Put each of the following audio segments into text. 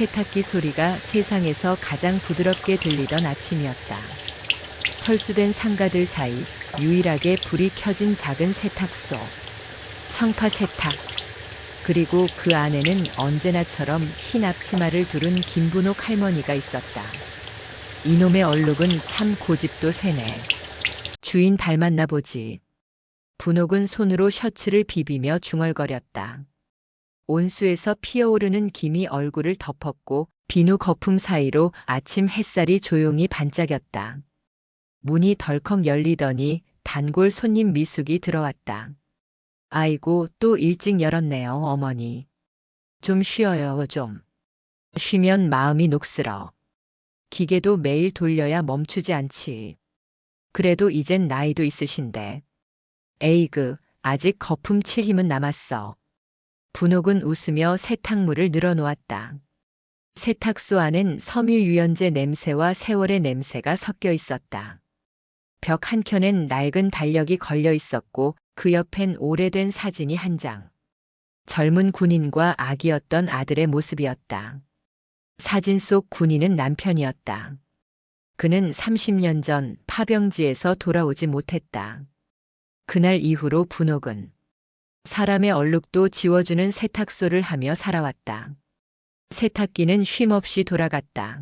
세탁기 소리가 세상에서 가장 부드럽게 들리던 아침이었다. 철수된 상가들 사이 유일하게 불이 켜진 작은 세탁소. 청파 세탁. 그리고 그 안에는 언제나처럼 흰 앞치마를 두른 김분옥 할머니가 있었다. 이놈의 얼룩은 참 고집도 세네. 주인 닮았나 보지. 분옥은 손으로 셔츠를 비비며 중얼거렸다. 온수에서 피어오르는 김이 얼굴을 덮었고 비누 거품 사이로 아침 햇살이 조용히 반짝였다. 문이 덜컥 열리더니 단골 손님 미숙이 들어왔다. 아이고, 또 일찍 열었네요, 어머니. 좀 쉬어요, 좀. 쉬면 마음이 녹슬어. 기계도 매일 돌려야 멈추지 않지. 그래도 이젠 나이도 있으신데. 에이그, 아직 거품 칠 힘은 남았어. 분옥은 웃으며 세탁물을 늘어놓았다. 세탁소 안엔 섬유유연제 냄새와 세월의 냄새가 섞여 있었다. 벽 한켠엔 낡은 달력이 걸려 있었고 그 옆엔 오래된 사진이 한 장. 젊은 군인과 아기였던 아들의 모습이었다. 사진 속 군인은 남편이었다. 그는 30년 전 파병지에서 돌아오지 못했다. 그날 이후로 분옥은 사람의 얼룩도 지워주는 세탁소를 하며 살아왔다. 세탁기는 쉼없이 돌아갔다.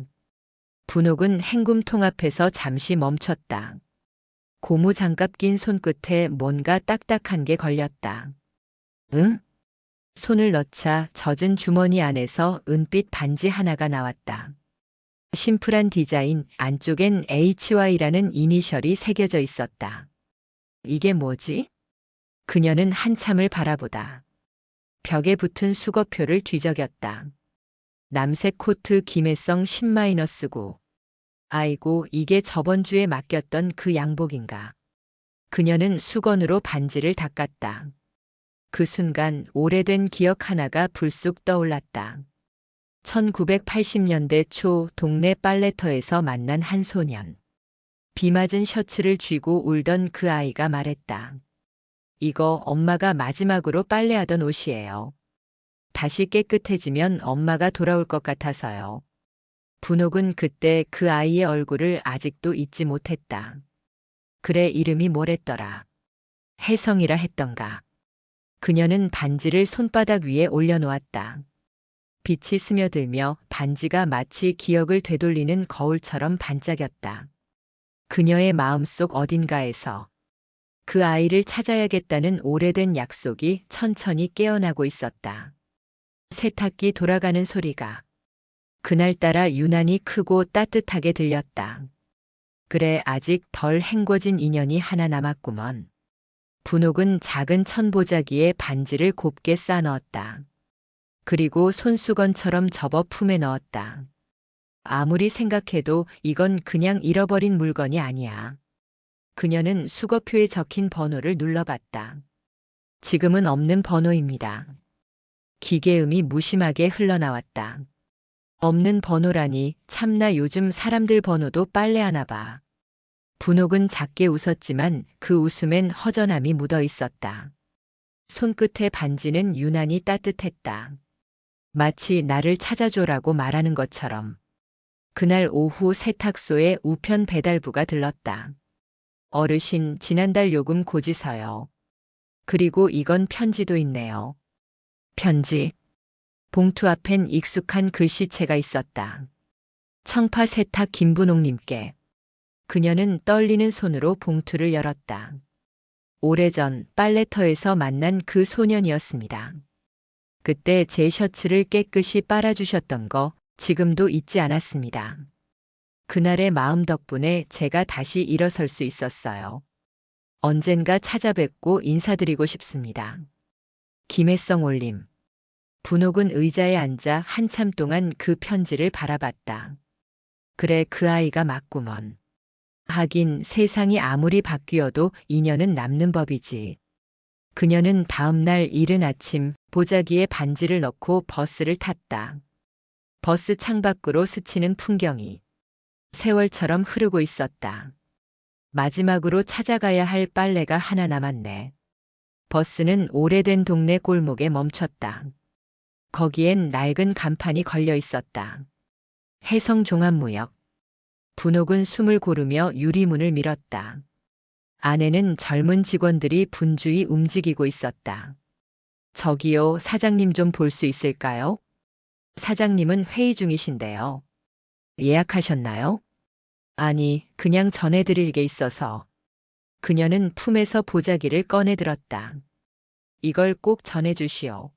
분옥은 헹굼통 앞에서 잠시 멈췄다. 고무 장갑 낀 손끝에 뭔가 딱딱한 게 걸렸다. 응? 손을 넣자 젖은 주머니 안에서 은빛 반지 하나가 나왔다. 심플한 디자인, 안쪽엔 HY라는 이니셜이 새겨져 있었다. 이게 뭐지? 그녀는 한참을 바라보다 벽에 붙은 수거표를 뒤적였다. 남색 코트 김혜성 10-9. 아이고, 이게 저번 주에 맡겼던 그 양복인가. 그녀는 수건으로 반지를 닦았다. 그 순간 오래된 기억 하나가 불쑥 떠올랐다. 1980년대 초 동네 빨래터에서 만난 한 소년. 비 맞은 셔츠를 쥐고 울던 그 아이가 말했다. 이거 엄마가 마지막으로 빨래하던 옷이에요. 다시 깨끗해지면 엄마가 돌아올 것 같아서요. 분옥은 그때 그 아이의 얼굴을 아직도 잊지 못했다. 그래, 이름이 뭐랬더라. 혜성이라 했던가. 그녀는 반지를 손바닥 위에 올려놓았다. 빛이 스며들며 반지가 마치 기억을 되돌리는 거울처럼 반짝였다. 그녀의 마음속 어딘가에서 그 아이를 찾아야겠다는 오래된 약속이 천천히 깨어나고 있었다. 세탁기 돌아가는 소리가 그날따라 유난히 크고 따뜻하게 들렸다. 그래, 아직 덜 헹궈진 인연이 하나 남았구먼. 분옥은 작은 천보자기에 반지를 곱게 싸넣었다. 그리고 손수건처럼 접어 품에 넣었다. 아무리 생각해도 이건 그냥 잃어버린 물건이 아니야. 그녀는 수거표에 적힌 번호를 눌러봤다. 지금은 없는 번호입니다. 기계음이 무심하게 흘러나왔다. 없는 번호라니, 참나 요즘 사람들 번호도 빨래하나 봐. 분옥은 작게 웃었지만 그 웃음엔 허전함이 묻어 있었다. 손끝의 반지는 유난히 따뜻했다. 마치 나를 찾아줘라고 말하는 것처럼. 그날 오후 세탁소에 우편 배달부가 들렀다. 어르신, 지난달 요금 고지서요. 그리고 이건 편지도 있네요. 편지. 봉투 앞엔 익숙한 글씨체가 있었다. 청파 세탁 김분옥님께. 그녀는 떨리는 손으로 봉투를 열었다. 오래전 빨래터에서 만난 그 소년이었습니다. 그때 제 셔츠를 깨끗이 빨아주셨던 거 지금도 잊지 않았습니다. 그날의 마음 덕분에 제가 다시 일어설 수 있었어요. 언젠가 찾아뵙고 인사드리고 싶습니다. 김혜성 올림. 분옥은 의자에 앉아 한참 동안 그 편지를 바라봤다. 그래, 그 아이가 맞구먼. 하긴 세상이 아무리 바뀌어도 인연은 남는 법이지. 그녀는 다음 날 이른 아침 보자기에 반지를 넣고 버스를 탔다. 버스 창밖으로 스치는 풍경이 세월처럼 흐르고 있었다. 마지막으로 찾아가야 할 빨래가 하나 남았네. 버스는 오래된 동네 골목에 멈췄다. 거기엔 낡은 간판이 걸려 있었다. 해성종합무역. 분옥은 숨을 고르며 유리문을 밀었다. 안에는 젊은 직원들이 분주히 움직이고 있었다. 저기요, 사장님 좀 볼 수 있을까요? 사장님은 회의 중이신데요. 예약하셨나요? 아니, 그냥 전해드릴 게 있어서. 그녀는 품에서 보자기를 꺼내 들었다. 이걸 꼭 전해주시오.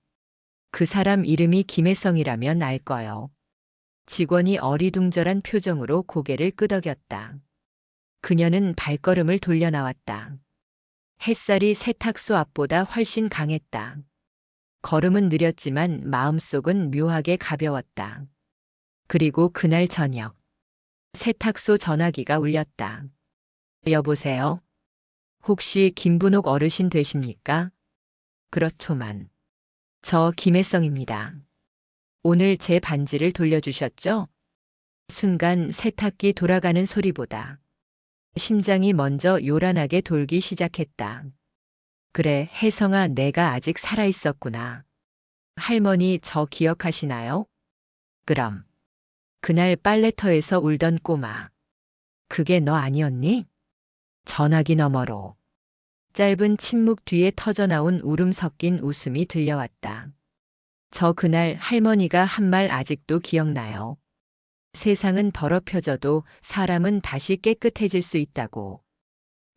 그 사람 이름이 김혜성이라면 알 거요. 직원이 어리둥절한 표정으로 고개를 끄덕였다. 그녀는 발걸음을 돌려 나왔다. 햇살이 세탁소 앞보다 훨씬 강했다. 걸음은 느렸지만 마음속은 묘하게 가벼웠다. 그리고 그날 저녁, 세탁소 전화기가 울렸다. 여보세요? 혹시 김분옥 어르신 되십니까? 그렇소만. 저 김혜성입니다. 오늘 제 반지를 돌려주셨죠? 순간 세탁기 돌아가는 소리보다 심장이 먼저 요란하게 돌기 시작했다. 그래, 혜성아, 내가 아직 살아있었구나. 할머니, 저 기억하시나요? 그럼. 그날 빨래터에서 울던 꼬마. 그게 너 아니었니? 전화기 너머로. 짧은 침묵 뒤에 터져나온 울음 섞인 웃음이 들려왔다. 저 그날 할머니가 한 말 아직도 기억나요. 세상은 더럽혀져도 사람은 다시 깨끗해질 수 있다고.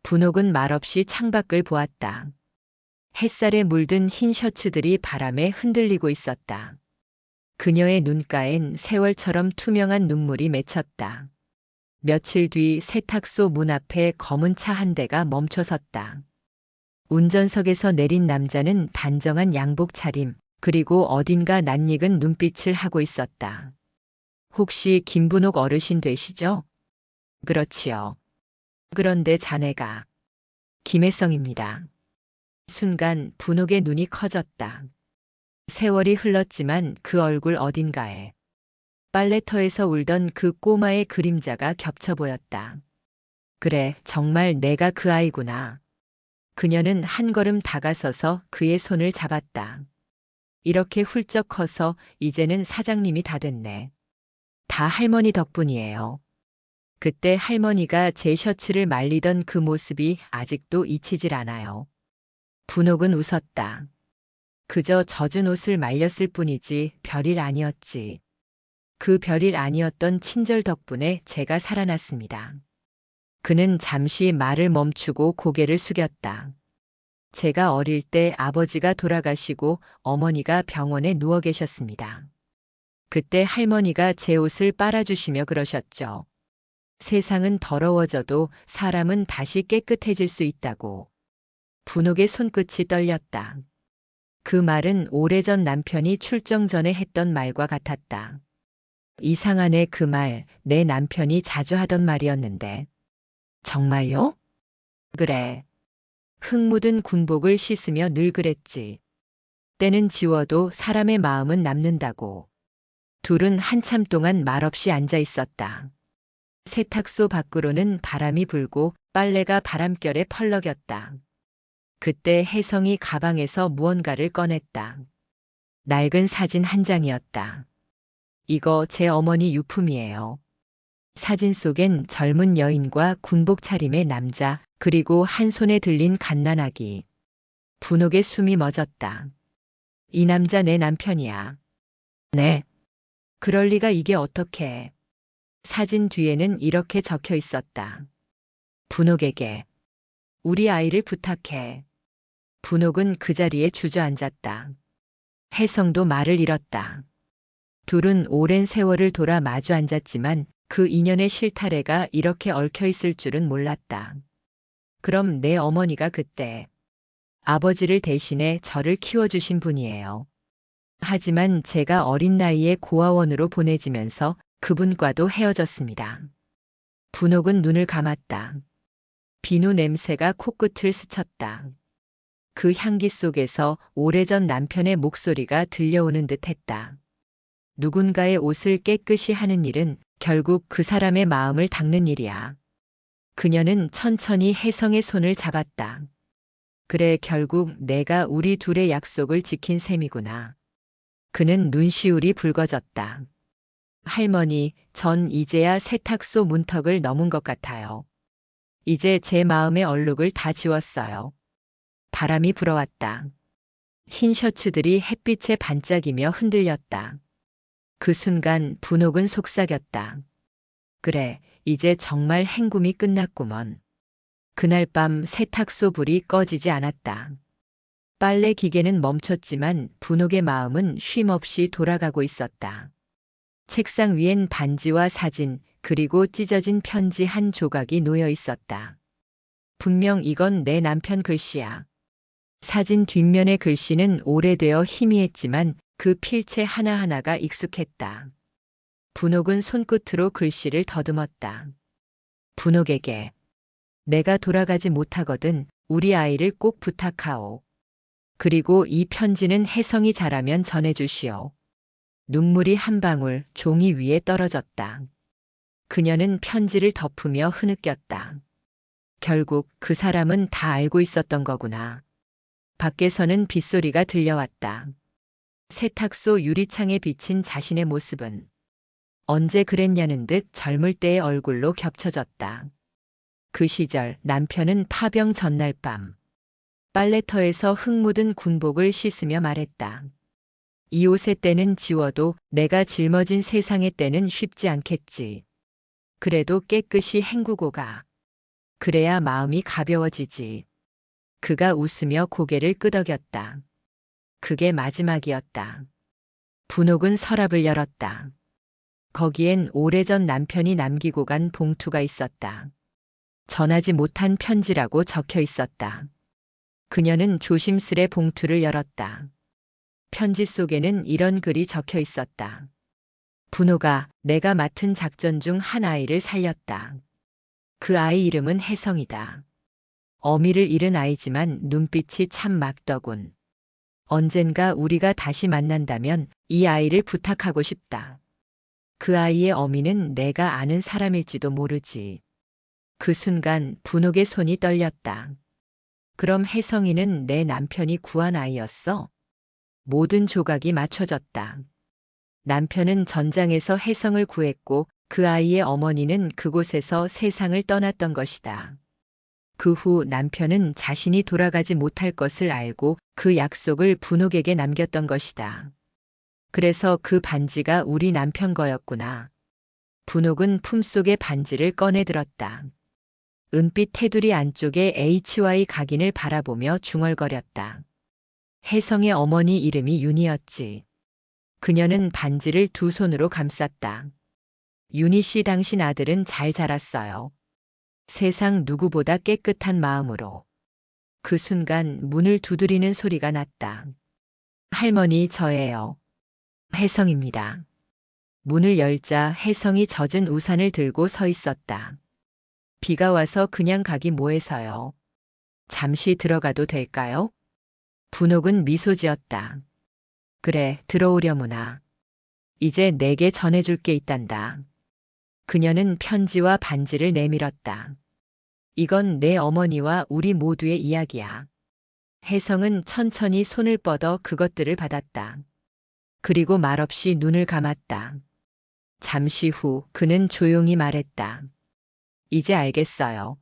분옥은 말없이 창밖을 보았다. 햇살에 물든 흰 셔츠들이 바람에 흔들리고 있었다. 그녀의 눈가엔 세월처럼 투명한 눈물이 맺혔다. 며칠 뒤 세탁소 문 앞에 검은 차 한 대가 멈춰섰다. 운전석에서 내린 남자는 단정한 양복 차림, 그리고 어딘가 낯익은 눈빛을 하고 있었다. 혹시 김분옥 어르신 되시죠? 그렇지요. 그런데 자네가. 김혜성입니다. 순간 분옥의 눈이 커졌다. 세월이 흘렀지만 그 얼굴 어딘가에 빨래터에서 울던 그 꼬마의 그림자가 겹쳐 보였다. 그래, 정말 내가 그 아이구나. 그녀는 한 걸음 다가서서 그의 손을 잡았다. 이렇게 훌쩍 커서 이제는 사장님이 다 됐네. 다 할머니 덕분이에요. 그때 할머니가 제 셔츠를 말리던 그 모습이 아직도 잊히질 않아요. 분옥은 웃었다. 그저 젖은 옷을 말렸을 뿐이지 별일 아니었지. 그 별일 아니었던 친절 덕분에 제가 살아났습니다. 그는 잠시 말을 멈추고 고개를 숙였다. 제가 어릴 때 아버지가 돌아가시고 어머니가 병원에 누워 계셨습니다. 그때 할머니가 제 옷을 빨아주시며 그러셨죠. 세상은 더러워져도 사람은 다시 깨끗해질 수 있다고. 분옥의 손끝이 떨렸다. 그 말은 오래전 남편이 출정 전에 했던 말과 같았다. 이상하네, 그 말, 내 남편이 자주 하던 말이었는데. 정말요? 그래. 흙 묻은 군복을 씻으며 늘 그랬지. 때는 지워도 사람의 마음은 남는다고. 둘은 한참 동안 말없이 앉아 있었다. 세탁소 밖으로는 바람이 불고 빨래가 바람결에 펄럭였다. 그때 혜성이 가방에서 무언가를 꺼냈다. 낡은 사진 한 장이었다. 이거 제 어머니 유품이에요. 사진 속엔 젊은 여인과 군복 차림의 남자, 그리고 한 손에 들린 갓난아기. 분옥의 숨이 멎었다. 이 남자 내 남편이야. 네. 그럴 리가, 이게 어떻게. 사진 뒤에는 이렇게 적혀 있었다. 분옥에게. 우리 아이를 부탁해. 분옥은 그 자리에 주저앉았다. 혜성도 말을 잃었다. 둘은 오랜 세월을 돌아 마주 앉았지만 그 인연의 실타래가 이렇게 얽혀 있을 줄은 몰랐다. 그럼 내 어머니가 그때 아버지를 대신해 저를 키워주신 분이에요. 하지만 제가 어린 나이에 고아원으로 보내지면서 그분과도 헤어졌습니다. 분옥은 눈을 감았다. 비누 냄새가 코끝을 스쳤다. 그 향기 속에서 오래전 남편의 목소리가 들려오는 듯 했다. 누군가의 옷을 깨끗이 하는 일은 결국 그 사람의 마음을 닦는 일이야. 그녀는 천천히 혜성의 손을 잡았다. 그래, 결국 내가 우리 둘의 약속을 지킨 셈이구나. 그는 눈시울이 붉어졌다. 할머니, 전 이제야 세탁소 문턱을 넘은 것 같아요. 이제 제 마음의 얼룩을 다 지웠어요. 바람이 불어왔다. 흰 셔츠들이 햇빛에 반짝이며 흔들렸다. 그 순간 분옥은 속삭였다. 그래, 이제 정말 행굼이 끝났구먼. 그날 밤 세탁소 불이 꺼지지 않았다. 빨래 기계는 멈췄지만 분옥의 마음은 쉼없이 돌아가고 있었다. 책상 위엔 반지와 사진, 그리고 찢어진 편지 한 조각이 놓여 있었다. 분명 이건 내 남편 글씨야. 사진 뒷면의 글씨는 오래되어 희미했지만 그 필체 하나하나가 익숙했다. 분옥은 손끝으로 글씨를 더듬었다. 분옥에게. 내가 돌아가지 못하거든 우리 아이를 꼭 부탁하오. 그리고 이 편지는 혜성이 자라면 전해주시오. 눈물이 한 방울 종이 위에 떨어졌다. 그녀는 편지를 덮으며 흐느꼈다. 결국 그 사람은 다 알고 있었던 거구나. 밖에서는 빗소리가 들려왔다. 세탁소 유리창에 비친 자신의 모습은 언제 그랬냐는 듯 젊을 때의 얼굴로 겹쳐졌다. 그 시절 남편은 파병 전날 밤 빨래터에서 흙 묻은 군복을 씻으며 말했다. 이 옷의 때는 지워도 내가 짊어진 세상의 때는 쉽지 않겠지. 그래도 깨끗이 헹구고 가. 그래야 마음이 가벼워지지. 그가 웃으며 고개를 끄덕였다. 그게 마지막이었다. 분옥은 서랍을 열었다. 거기엔 오래전 남편이 남기고 간 봉투가 있었다. 전하지 못한 편지라고 적혀 있었다. 그녀는 조심스레 봉투를 열었다. 편지 속에는 이런 글이 적혀 있었다. 분옥아, 내가 맡은 작전 중 한 아이를 살렸다. 그 아이 이름은 혜성이다. 어미를 잃은 아이지만 눈빛이 참 맑더군. 언젠가 우리가 다시 만난다면 이 아이를 부탁하고 싶다. 그 아이의 어미는 내가 아는 사람일지도 모르지. 그 순간 분옥의 손이 떨렸다. 그럼 혜성이는 내 남편이 구한 아이였어? 모든 조각이 맞춰졌다. 남편은 전장에서 혜성을 구했고 그 아이의 어머니는 그곳에서 세상을 떠났던 것이다. 그 후 남편은 자신이 돌아가지 못할 것을 알고 그 약속을 분옥에게 남겼던 것이다. 그래서 그 반지가 우리 남편 거였구나. 분옥은 품속의 반지를 꺼내 들었다. 은빛 테두리 안쪽에 HY 각인을 바라보며 중얼거렸다. 혜성의 어머니 이름이 윤이었지. 그녀는 반지를 두 손으로 감쌌다. 윤희 씨 당신 아들은 잘 자랐어요. 세상 누구보다 깨끗한 마음으로. 그 순간 문을 두드리는 소리가 났다. 할머니 저예요. 혜성입니다. 문을 열자 혜성이 젖은 우산을 들고 서 있었다. 비가 와서 그냥 가기 뭐해서요. 잠시 들어가도 될까요? 분옥은 미소 지었다. 그래, 들어오려무나. 이제 내게 전해줄 게 있단다. 그녀는 편지와 반지를 내밀었다. 이건 내 어머니와 우리 모두의 이야기야. 혜성은 천천히 손을 뻗어 그것들을 받았다. 그리고 말없이 눈을 감았다. 잠시 후 그는 조용히 말했다. 이제 알겠어요.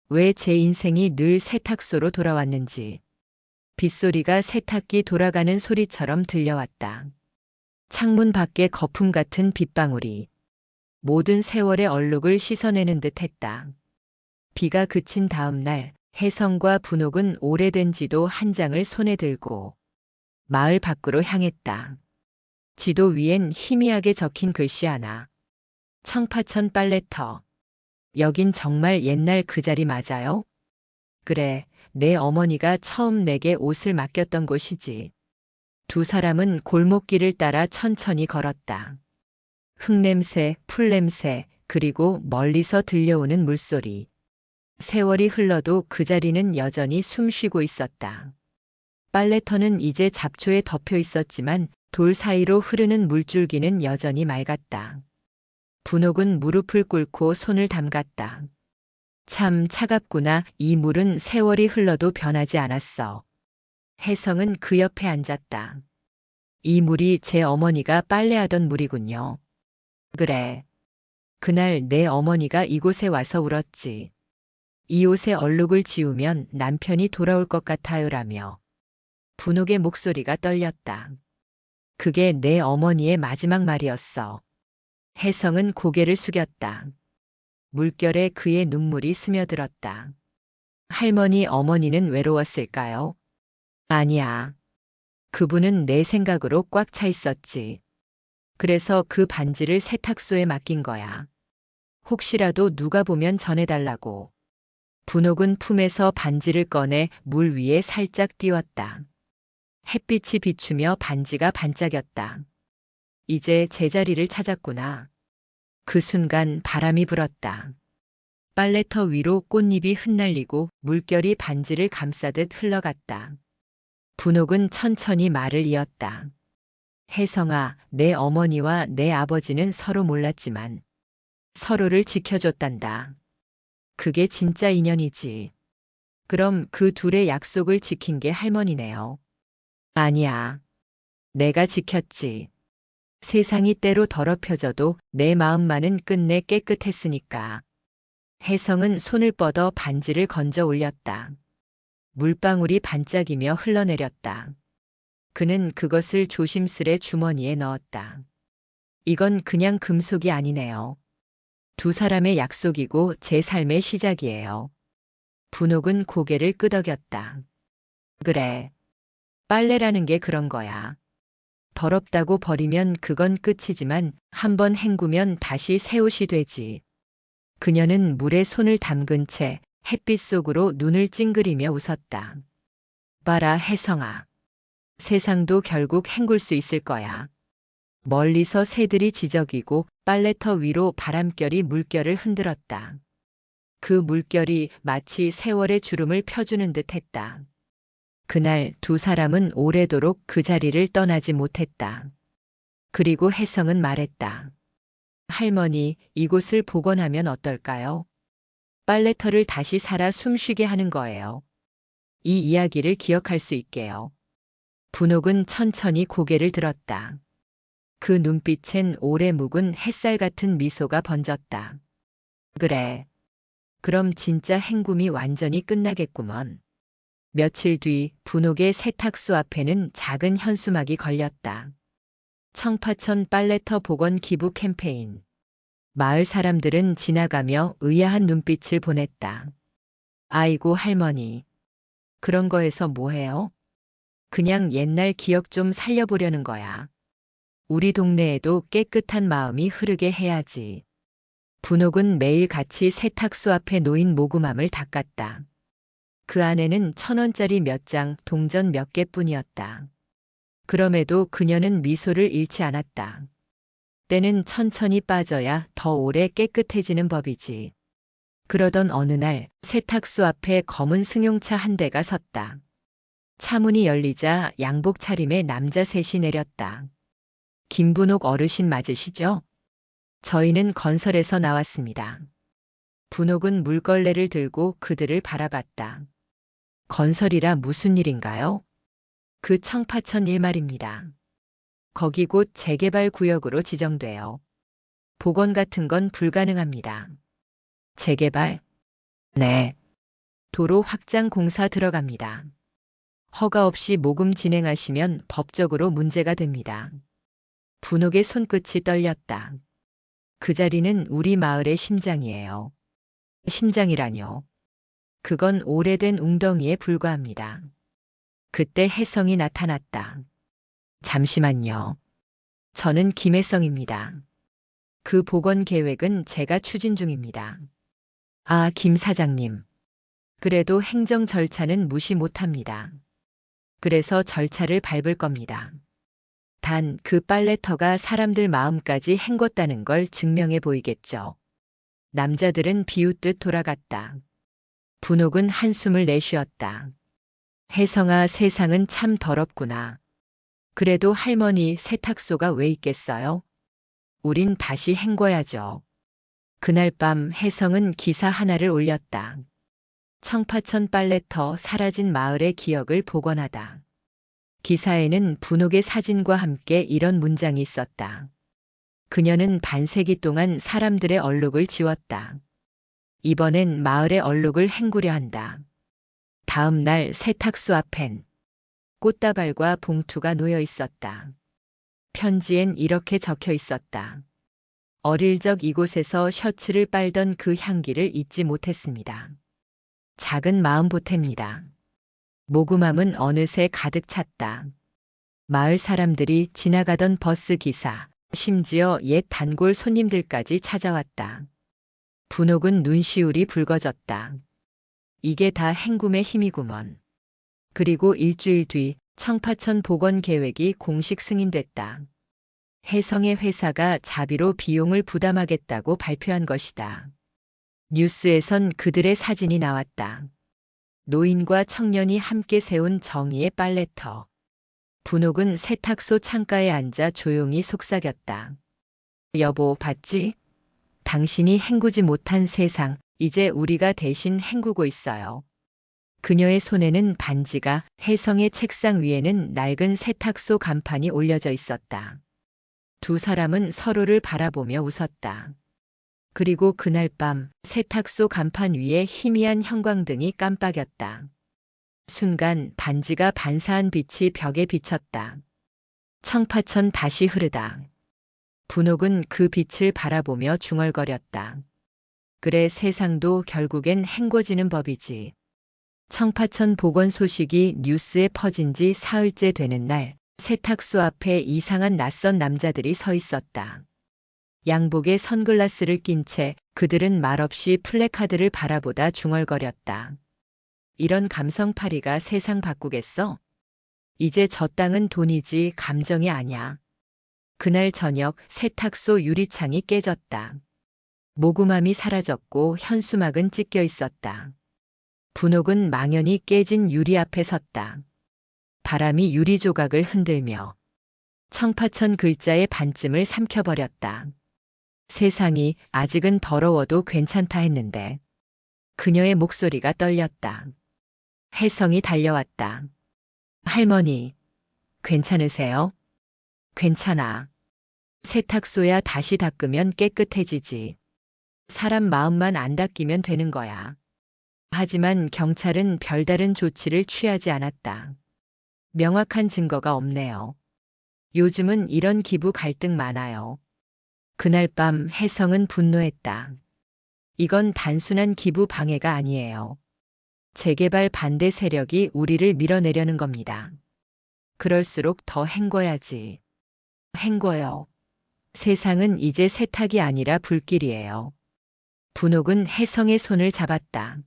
왜 제 인생이 늘 세탁소로 돌아왔는지. 빗소리가 세탁기 돌아가는 소리처럼 들려왔다. 창문 밖에 거품 같은 빗방울이 모든 세월의 얼룩을 씻어내는 듯 했다. 비가 그친 다음 날 혜성과 분옥은 오래된 지도 한 장을 손에 들고 마을 밖으로 향했다. 지도 위엔 희미하게 적힌 글씨 하나. 청파천 빨래터. 여긴 정말 옛날 그 자리 맞아요? 그래, 내 어머니가 처음 내게 옷을 맡겼던 곳이지. 두 사람은 골목길을 따라 천천히 걸었다. 흙냄새, 풀냄새, 그리고 멀리서 들려오는 물소리. 세월이 흘러도 그 자리는 여전히 숨쉬고 있었다. 빨래터는 이제 잡초에 덮여 있었지만 돌 사이로 흐르는 물줄기는 여전히 맑았다. 분옥은 무릎을 꿇고 손을 담갔다. 참 차갑구나. 이 물은 세월이 흘러도 변하지 않았어. 혜성은 그 옆에 앉았다. 이 물이 제 어머니가 빨래하던 물이군요. 그래. 그날 내 어머니가 이곳에 와서 울었지. 이 옷에 얼룩을 지우면 남편이 돌아올 것 같아요라며. 분옥의 목소리가 떨렸다. 그게 내 어머니의 마지막 말이었어. 혜성은 고개를 숙였다. 물결에 그의 눈물이 스며들었다. 할머니 어머니는 외로웠을까요? 아니야. 그분은 내 생각으로 꽉 차 있었지. 그래서 그 반지를 세탁소에 맡긴 거야. 혹시라도 누가 보면 전해달라고. 분옥은 품에서 반지를 꺼내 물 위에 살짝 띄웠다. 햇빛이 비추며 반지가 반짝였다. 이제 제자리를 찾았구나. 그 순간 바람이 불었다. 빨래터 위로 꽃잎이 흩날리고 물결이 반지를 감싸듯 흘러갔다. 분옥은 천천히 말을 이었다. 혜성아, 내 어머니와 내 아버지는 서로 몰랐지만 서로를 지켜줬단다. 그게 진짜 인연이지. 그럼 그 둘의 약속을 지킨 게 할머니네요. 아니야. 내가 지켰지. 세상이 때로 더럽혀져도 내 마음만은 끝내 깨끗했으니까. 혜성은 손을 뻗어 반지를 건져 올렸다. 물방울이 반짝이며 흘러내렸다. 그는 그것을 조심스레 주머니에 넣었다. 이건 그냥 금속이 아니네요. 두 사람의 약속이고 제 삶의 시작이에요. 분옥은 고개를 끄덕였다. 그래. 빨래라는 게 그런 거야. 더럽다고 버리면 그건 끝이지만 한번 헹구면 다시 새 옷이 되지. 그녀는 물에 손을 담근 채 햇빛 속으로 눈을 찡그리며 웃었다. 봐라, 혜성아. 세상도 결국 헹굴 수 있을 거야. 멀리서 새들이 지저귀고 빨래터 위로 바람결이 물결을 흔들었다. 그 물결이 마치 세월의 주름을 펴주는 듯 했다. 그날 두 사람은 오래도록 그 자리를 떠나지 못했다. 그리고 혜성은 말했다. 할머니, 이곳을 복원하면 어떨까요? 빨래터를 다시 살아 숨쉬게 하는 거예요. 이 이야기를 기억할 수 있게요. 분옥은 천천히 고개를 들었다. 그 눈빛엔 오래 묵은 햇살 같은 미소가 번졌다. 그래. 그럼 진짜 헹굼이 완전히 끝나겠구먼. 며칠 뒤 분옥의 세탁소 앞에는 작은 현수막이 걸렸다. 청파천 빨래터 복원 기부 캠페인. 마을 사람들은 지나가며 의아한 눈빛을 보냈다. 아이고 할머니. 그런 거에서 뭐해요? 그냥 옛날 기억 좀 살려보려는 거야. 우리 동네에도 깨끗한 마음이 흐르게 해야지. 분옥은 매일 같이 세탁소 앞에 놓인 모금함을 닦았다. 그 안에는 1,000원짜리 몇 장, 동전 몇 개뿐이었다. 그럼에도 그녀는 미소를 잃지 않았다. 때는 천천히 빠져야 더 오래 깨끗해지는 법이지. 그러던 어느 날 세탁소 앞에 검은 승용차 한 대가 섰다. 차문이 열리자 양복 차림의 남자 셋이 내렸다. 김분옥 어르신 맞으시죠? 저희는 건설에서 나왔습니다. 분옥은 물걸레를 들고 그들을 바라봤다. 건설이라 무슨 일인가요? 그 청파천 일 말입니다. 거기 곧 재개발 구역으로 지정돼요. 복원 같은 건 불가능합니다. 재개발? 네. 도로 확장 공사 들어갑니다. 허가 없이 모금 진행하시면 법적으로 문제가 됩니다. 분옥의 손끝이 떨렸다. 그 자리는 우리 마을의 심장이에요. 심장이라뇨. 그건 오래된 웅덩이에 불과합니다. 그때 혜성이 나타났다. 잠시만요. 저는 김혜성입니다. 그 복원 계획은 제가 추진 중입니다. 아, 김 사장님. 그래도 행정 절차는 무시 못합니다. 그래서 절차를 밟을 겁니다. 단 그 빨래터가 사람들 마음까지 헹궜다는 걸 증명해 보이겠죠. 남자들은 비웃듯 돌아갔다. 분옥은 한숨을 내쉬었다. 혜성아, 세상은 참 더럽구나. 그래도 할머니 세탁소가 왜 있겠어요? 우린 다시 헹궈야죠. 그날 밤 혜성은 기사 하나를 올렸다. 청파천 빨래터 사라진 마을의 기억을 복원하다. 기사에는 분옥의 사진과 함께 이런 문장이 있었다. 그녀는 반세기 동안 사람들의 얼룩을 지웠다. 이번엔 마을의 얼룩을 헹구려 한다. 다음 날 세탁소 앞엔 꽃다발과 봉투가 놓여 있었다. 편지엔 이렇게 적혀 있었다. 어릴 적 이곳에서 셔츠를 빨던 그 향기를 잊지 못했습니다. 작은 마음 보탭니다. 모금함은 어느새 가득 찼다. 마을 사람들이 지나가던 버스 기사, 심지어 옛 단골 손님들까지 찾아왔다. 분옥은 눈시울이 붉어졌다. 이게 다 행굼의 힘이구먼. 그리고 일주일 뒤 청파천 복원 계획이 공식 승인됐다. 혜성의 회사가 자비로 비용을 부담하겠다고 발표한 것이다. 뉴스에선 그들의 사진이 나왔다. 노인과 청년이 함께 세운 정의의 빨래터. 분옥은 세탁소 창가에 앉아 조용히 속삭였다. 여보, 봤지? 당신이 헹구지 못한 세상, 이제 우리가 대신 헹구고 있어요. 그녀의 손에는 반지가, 혜성의 책상 위에는 낡은 세탁소 간판이 올려져 있었다. 두 사람은 서로를 바라보며 웃었다. 그리고 그날 밤 세탁소 간판 위에 희미한 형광등이 깜빡였다. 순간 반지가 반사한 빛이 벽에 비쳤다. 청파천 다시 흐르다. 분옥은 그 빛을 바라보며 중얼거렸다. 그래, 세상도 결국엔 헹궈지는 법이지. 청파천 복원 소식이 뉴스에 퍼진 지 사흘째 되는 날, 세탁소 앞에 이상한 낯선 남자들이 서 있었다. 양복에 선글라스를 낀 채 그들은 말없이 플래카드를 바라보다 중얼거렸다. 이런 감성파리가 세상 바꾸겠어? 이제 저 땅은 돈이지 감정이 아냐. 그날 저녁 세탁소 유리창이 깨졌다. 모금함이 사라졌고 현수막은 찢겨 있었다. 분옥은 망연히 깨진 유리 앞에 섰다. 바람이 유리 조각을 흔들며 청파천 글자의 반쯤을 삼켜버렸다. 세상이 아직은 더러워도 괜찮다 했는데 그녀의 목소리가 떨렸다. 혜성이 달려왔다. 할머니, 괜찮으세요? 괜찮아. 세탁소야 다시 닦으면 깨끗해지지. 사람 마음만 안 닦이면 되는 거야. 하지만 경찰은 별다른 조치를 취하지 않았다. 명확한 증거가 없네요. 요즘은 이런 기부 갈등 많아요. 그날 밤 혜성은 분노했다. 이건 단순한 기부 방해가 아니에요. 재개발 반대 세력이 우리를 밀어내려는 겁니다. 그럴수록 더 헹궈야지. 헹궈요. 세상은 이제 세탁이 아니라 불길이에요. 분옥은 혜성의 손을 잡았다.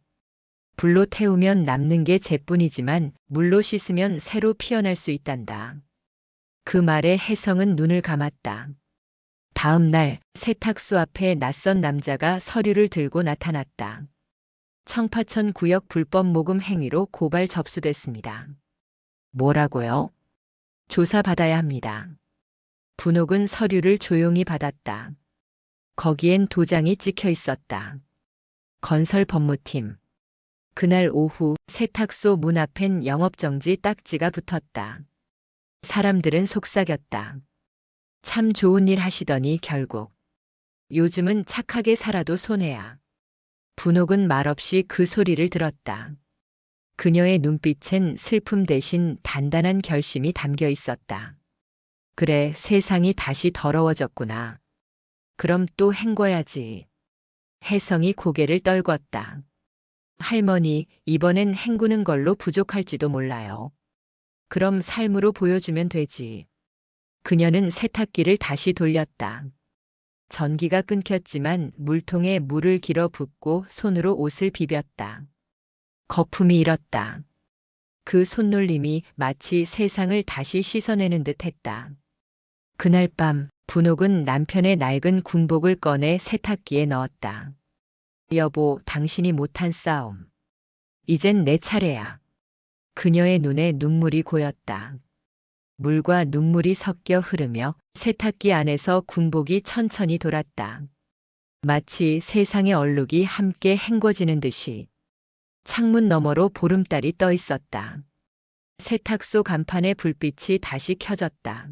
불로 태우면 남는 게 재뿐이지만 물로 씻으면 새로 피어날 수 있단다. 그 말에 혜성은 눈을 감았다. 다음 날 세탁소 앞에 낯선 남자가 서류를 들고 나타났다. 청파천 구역 불법 모금 행위로 고발 접수됐습니다. 뭐라고요? 조사받아야 합니다. 분옥은 서류를 조용히 받았다. 거기엔 도장이 찍혀 있었다. 건설법무팀. 그날 오후 세탁소 문 앞엔 영업정지 딱지가 붙었다. 사람들은 속삭였다. 참 좋은 일 하시더니 결국. 요즘은 착하게 살아도 손해야. 분옥은 말없이 그 소리를 들었다. 그녀의 눈빛엔 슬픔 대신 단단한 결심이 담겨 있었다. 그래, 세상이 다시 더러워졌구나. 그럼 또 헹궈야지. 혜성이 고개를 떨궜다. 할머니, 이번엔 헹구는 걸로 부족할지도 몰라요. 그럼 삶으로 보여주면 되지. 그녀는 세탁기를 다시 돌렸다. 전기가 끊겼지만 물통에 물을 길어 붓고 손으로 옷을 비볐다. 거품이 일었다. 그 손놀림이 마치 세상을 다시 씻어내는 듯 했다. 그날 밤 분옥은 남편의 낡은 군복을 꺼내 세탁기에 넣었다. 여보, 당신이 못한 싸움. 이젠 내 차례야. 그녀의 눈에 눈물이 고였다. 물과 눈물이 섞여 흐르며 세탁기 안에서 군복이 천천히 돌았다. 마치 세상의 얼룩이 함께 헹궈지는 듯이 창문 너머로 보름달이 떠 있었다. 세탁소 간판의 불빛이 다시 켜졌다.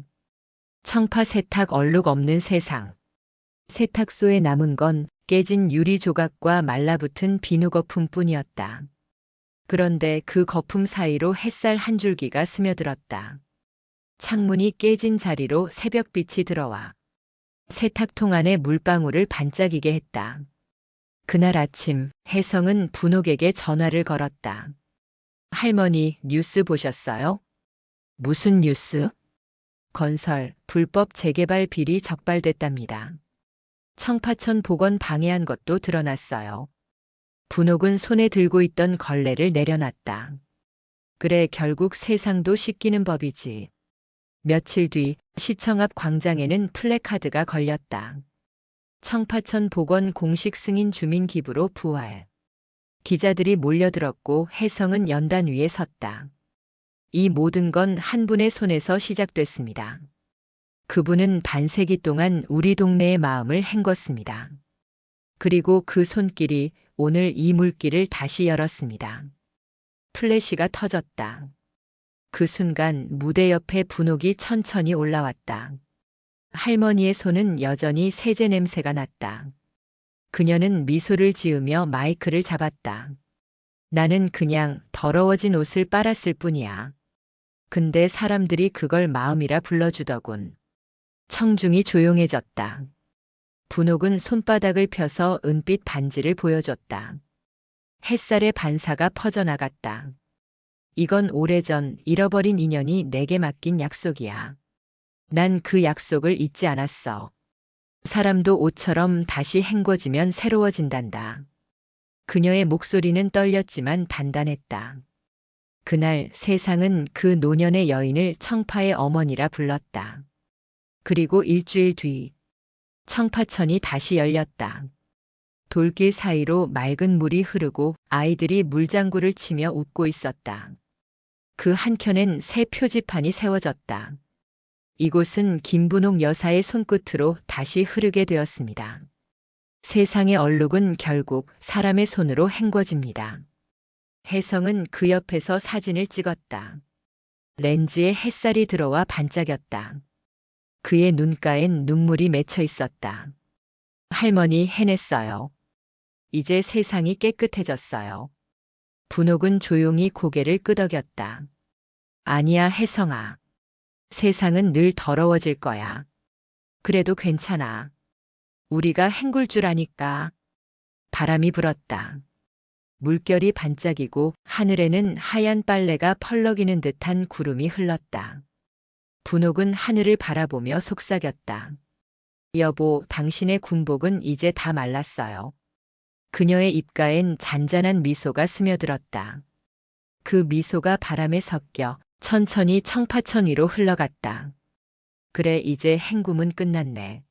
청파 세탁 얼룩 없는 세상. 세탁소에 남은 건 깨진 유리 조각과 말라붙은 비누 거품뿐이었다. 그런데 그 거품 사이로 햇살 한 줄기가 스며들었다. 창문이 깨진 자리로 새벽빛이 들어와 세탁통 안에 물방울을 반짝이게 했다. 그날 아침 혜성은 분옥에게 전화를 걸었다. 할머니, 뉴스 보셨어요? 무슨 뉴스? 건설, 불법 재개발 비리 적발됐답니다. 청파천 복원 방해한 것도 드러났어요. 분옥은 손에 들고 있던 걸레를 내려놨다. 그래, 결국 세상도 씻기는 법이지. 며칠 뒤 시청 앞 광장에는 플래카드가 걸렸다. 청파천 복원 공식 승인 주민 기부로 부활. 기자들이 몰려들었고 혜성은 연단 위에 섰다. 이 모든 건 한 분의 손에서 시작됐습니다. 그분은 반세기 동안 우리 동네의 마음을 헹궜습니다. 그리고 그 손길이 오늘 이 물길을 다시 열었습니다. 플래시가 터졌다. 그 순간 무대 옆에 분옥이 천천히 올라왔다. 할머니의 손은 여전히 세제 냄새가 났다. 그녀는 미소를 지으며 마이크를 잡았다. 나는 그냥 더러워진 옷을 빨았을 뿐이야. 근데 사람들이 그걸 마음이라 불러주더군. 청중이 조용해졌다. 분옥은 손바닥을 펴서 은빛 반지를 보여줬다. 햇살의 반사가 퍼져나갔다. 이건 오래전 잃어버린 인연이 내게 맡긴 약속이야. 난 그 약속을 잊지 않았어. 사람도 옷처럼 다시 헹궈지면 새로워진단다. 그녀의 목소리는 떨렸지만 단단했다. 그날 세상은 그 노년의 여인을 청파의 어머니라 불렀다. 그리고 일주일 뒤 청파천이 다시 열렸다. 돌길 사이로 맑은 물이 흐르고 아이들이 물장구를 치며 웃고 있었다. 그 한켠엔 새 표지판이 세워졌다. 이곳은 김분옥 여사의 손끝으로 다시 흐르게 되었습니다. 세상의 얼룩은 결국 사람의 손으로 헹궈집니다. 혜성은 그 옆에서 사진을 찍었다. 렌즈에 햇살이 들어와 반짝였다. 그의 눈가엔 눈물이 맺혀 있었다. 할머니, 해냈어요. 이제 세상이 깨끗해졌어요. 분옥은 조용히 고개를 끄덕였다. 아니야, 혜성아. 세상은 늘 더러워질 거야. 그래도 괜찮아. 우리가 헹굴 줄 아니까. 바람이 불었다. 물결이 반짝이고 하늘에는 하얀 빨래가 펄럭이는 듯한 구름이 흘렀다. 분옥은 하늘을 바라보며 속삭였다. 여보, 당신의 군복은 이제 다 말랐어요. 그녀의 입가엔 잔잔한 미소가 스며들었다. 그 미소가 바람에 섞여 천천히 청파천 위로 흘러갔다. 그래, 이제 헹굼은 끝났네.